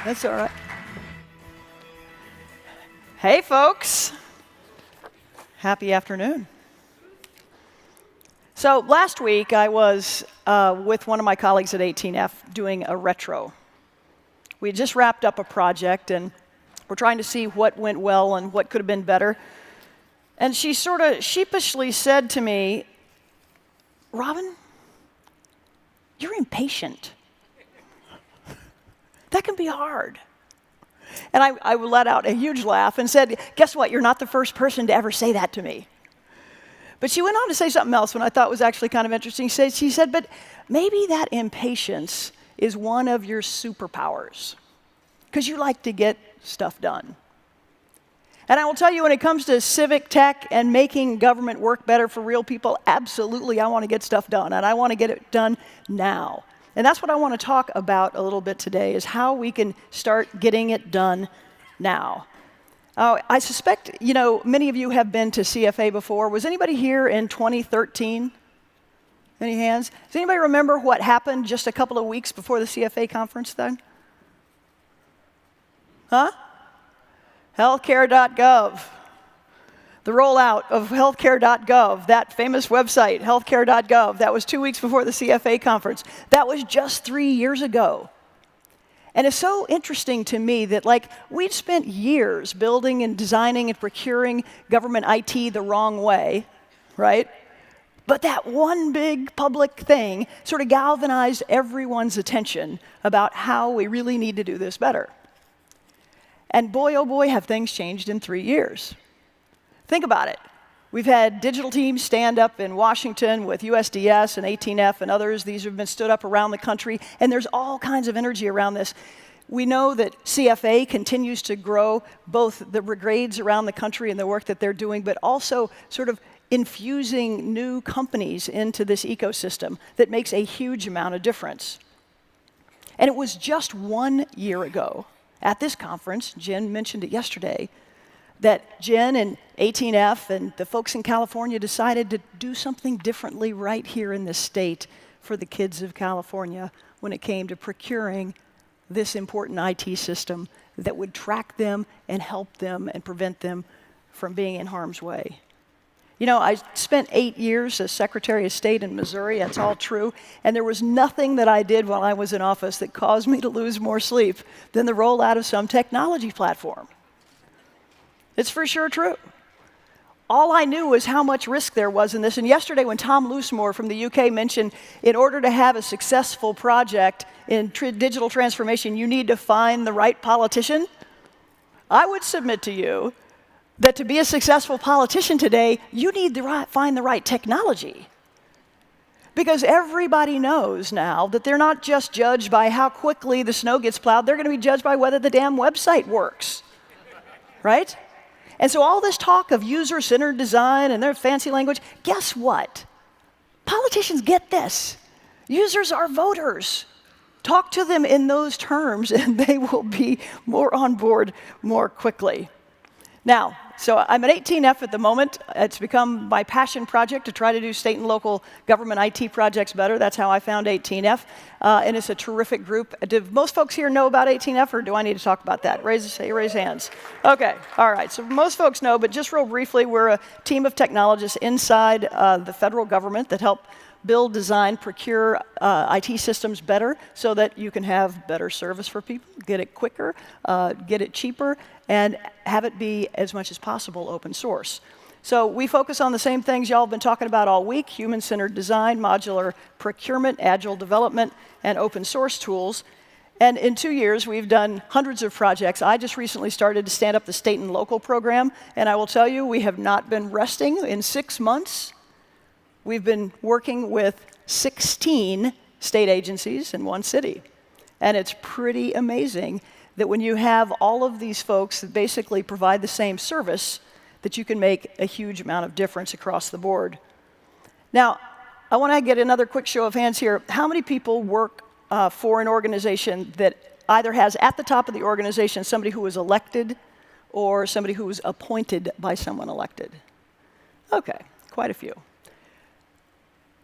That's all right. Hey, folks. Happy afternoon. So last week, I was with one of my colleagues at 18F doing a retro. We had just wrapped up a project, and we're trying to see what went well and what could have been better. And she sort of sheepishly said to me, "Robin, you're impatient. That can be hard." And I let out a huge laugh and said, "Guess what? You're not the first person to ever say that to me." But she went on to say something else when I thought was actually kind of interesting. She said, "But maybe that impatience is one of your superpowers, because you like to get stuff done." And I will tell you, when it comes to civic tech and making government work better for real people, absolutely, I want to get stuff done, and I want to get it done now. And that's what I want to talk about a little bit today, is how we can start getting it done now. I suspect, many of you have been to CFA before. Was anybody here in 2013? Any hands? Does anybody remember what happened just a couple of weeks before the CFA conference then? Huh? Healthcare.gov. The rollout of healthcare.gov, that famous website, healthcare.gov, that was 2 weeks before the CFA conference. That was just 3 years ago. And it's so interesting to me that, we'd spent years building and designing and procuring government IT the wrong way, right? But that one big public thing sort of galvanized everyone's attention about how we really need to do this better. And boy, oh boy, have things changed in 3 years. Think about it. We've had digital teams stand up in Washington with USDS and 18F and others. These have been stood up around the country, and there's all kinds of energy around this. We know that CFA continues to grow, both the brigades around the country and the work that they're doing, but also sort of infusing new companies into this ecosystem that makes a huge amount of difference. And it was just 1 year ago at this conference, Jen mentioned it yesterday, that Jen and 18F and the folks in California decided to do something differently right here in this state for the kids of California when it came to procuring this important IT system that would track them and help them and prevent them from being in harm's way. I spent 8 years as Secretary of State in Missouri, that's all true, and there was nothing that I did while I was in office that caused me to lose more sleep than the rollout of some technology platform. It's for sure true. All I knew was how much risk there was in this. And yesterday, when Tom Loosemore from the UK mentioned, in order to have a successful project in digital transformation, you need to find the right politician, I would submit to you that to be a successful politician today, you need to find the right technology. Because everybody knows now that they're not just judged by how quickly the snow gets plowed, they're going to be judged by whether the damn website works, right? And so all this talk of user-centered design and their fancy language, guess what? Politicians get this. Users are voters. Talk to them in those terms, and they will be more on board more quickly. Now, so I'm at 18F at the moment. It's become my passion project to try to do state and local government IT projects better. That's how I found 18F, and it's a terrific group. Do most folks here know about 18F, or do I need to talk about that? Raise hands. Okay, all right. So most folks know, but just real briefly, we're a team of technologists inside the federal government that help build, design, procure IT systems better so that you can have better service for people, get it quicker, get it cheaper, and have it be, as much as possible, open source. So we focus on the same things y'all have been talking about all week: human-centered design, modular procurement, agile development, and open source tools. And in 2 years, we've done hundreds of projects. I just recently started to stand up the state and local program, and I will tell you, we have not been resting. In 6 months, we've been working with 16 state agencies in one city. And it's pretty amazing that when you have all of these folks that basically provide the same service, that you can make a huge amount of difference across the board. Now, I want to get another quick show of hands here. How many people work for an organization that either has at the top of the organization somebody who was elected or somebody who was appointed by someone elected? Okay, quite a few.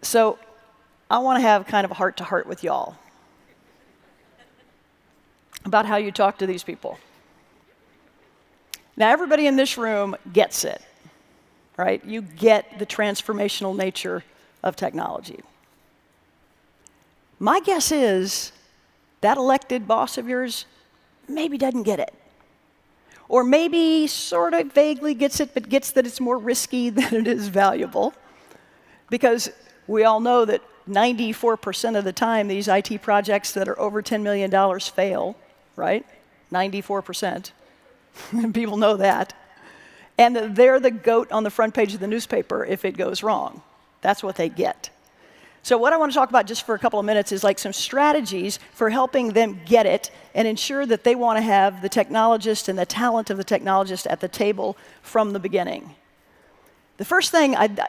So I want to have kind of a heart-to-heart with y'all. about how you talk to these people. Now, everybody in this room gets it, right? You get the transformational nature of technology. My guess is that elected boss of yours maybe doesn't get it. Or maybe sort of vaguely gets it, but gets that it's more risky than it is valuable. Because we all know that 94% of the time, these IT projects that are over $10 million fail, right? 94%. People know that. And that they're the goat on the front page of the newspaper if it goes wrong. That's what they get. So what I want to talk about just for a couple of minutes is like some strategies for helping them get it and ensure that they want to have the technologist and the talent of the technologist at the table from the beginning. The first thing I'd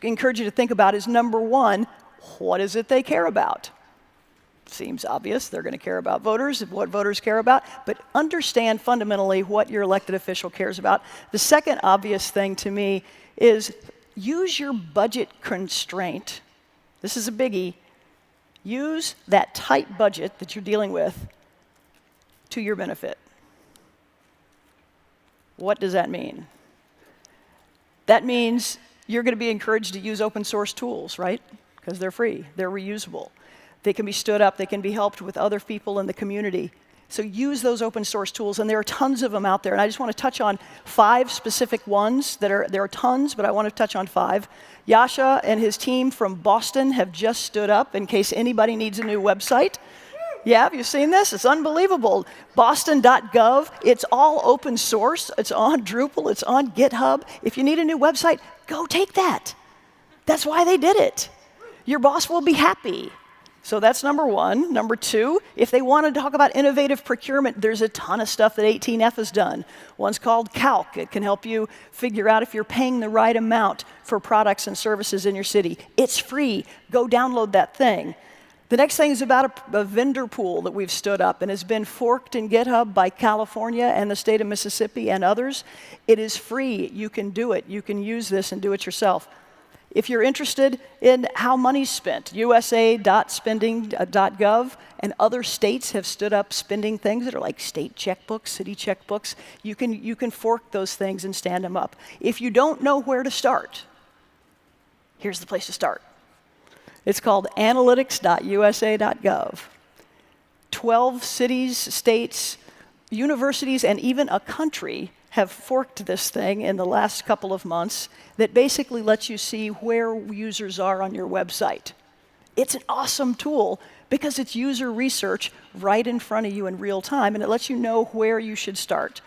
encourage you to think about is, number one, what is it they care about? Seems obvious. They're going to care about voters, what voters care about, but understand fundamentally what your elected official cares about. The second obvious thing to me is use your budget constraint. This is a biggie. Use that tight budget that you're dealing with to your benefit. What does that mean? That means you're going to be encouraged to use open source tools, right? Because they're free, they're reusable. They can be stood up, they can be helped with other people in the community. So use those open source tools, and there are tons of them out there. And I just want to touch on 5 specific ones. There are tons, but I want to touch on 5. Yasha and his team from Boston have just stood up in case anybody needs a new website. Yeah, have you seen this? It's unbelievable. Boston.gov, it's all open source. It's on Drupal, it's on GitHub. If you need a new website, go take that. That's why they did it. Your boss will be happy. So that's number one. Number two, if they want to talk about innovative procurement, there's a ton of stuff that 18F has done. One's called Calc. It can help you figure out if you're paying the right amount for products and services in your city. It's free. Go download that thing. The next thing is about a vendor pool that we've stood up and has been forked in GitHub by California and the state of Mississippi and others. It is free. You can do it. You can use this and do it yourself. If you're interested in how money's spent, USA.spending.gov and other states have stood up spending things that are like state checkbooks, city checkbooks. You can fork those things and stand them up. If you don't know where to start, here's the place to start. It's called analytics.usa.gov. 12 cities, states, universities, and even a country have forked this thing in the last couple of months that basically lets you see where users are on your website. It's an awesome tool because it's user research right in front of you in real time, and it lets you know where you should start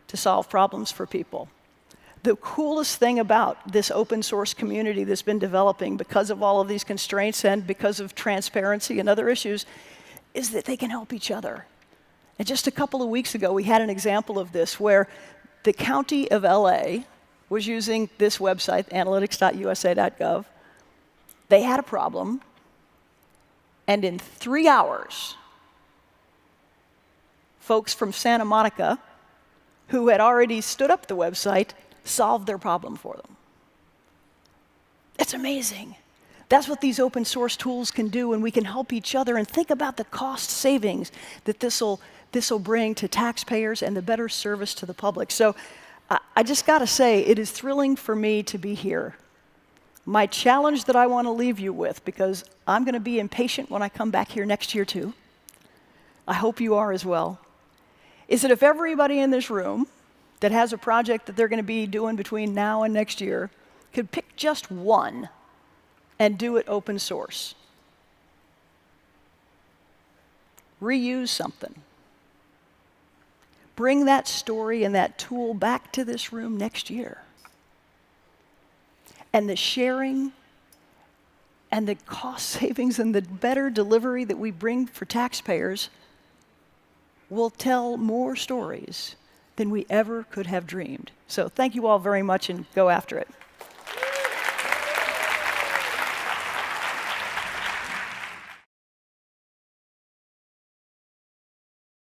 to solve problems for people. The coolest thing about this open source community that's been developing because of all of these constraints and because of transparency and other issues is that they can help each other. And just a couple of weeks ago, we had an example of this where the county of LA was using this website, analytics.usa.gov. They had a problem, and in 3 hours, folks from Santa Monica, who had already stood up the website, solved their problem for them. It's amazing. That's what these open source tools can do, and we can help each other and think about the cost savings that this will bring to taxpayers and the better service to the public. So I just got to say, it is thrilling for me to be here. My challenge that I want to leave you with, because I'm going to be impatient when I come back here next year too, I hope you are as well, is that if everybody in this room that has a project that they're going to be doing between now and next year could pick just one and do it open source. Reuse something. Bring that story and that tool back to this room next year. And the sharing and the cost savings and the better delivery that we bring for taxpayers will tell more stories than we ever could have dreamed. So thank you all very much, and go after it.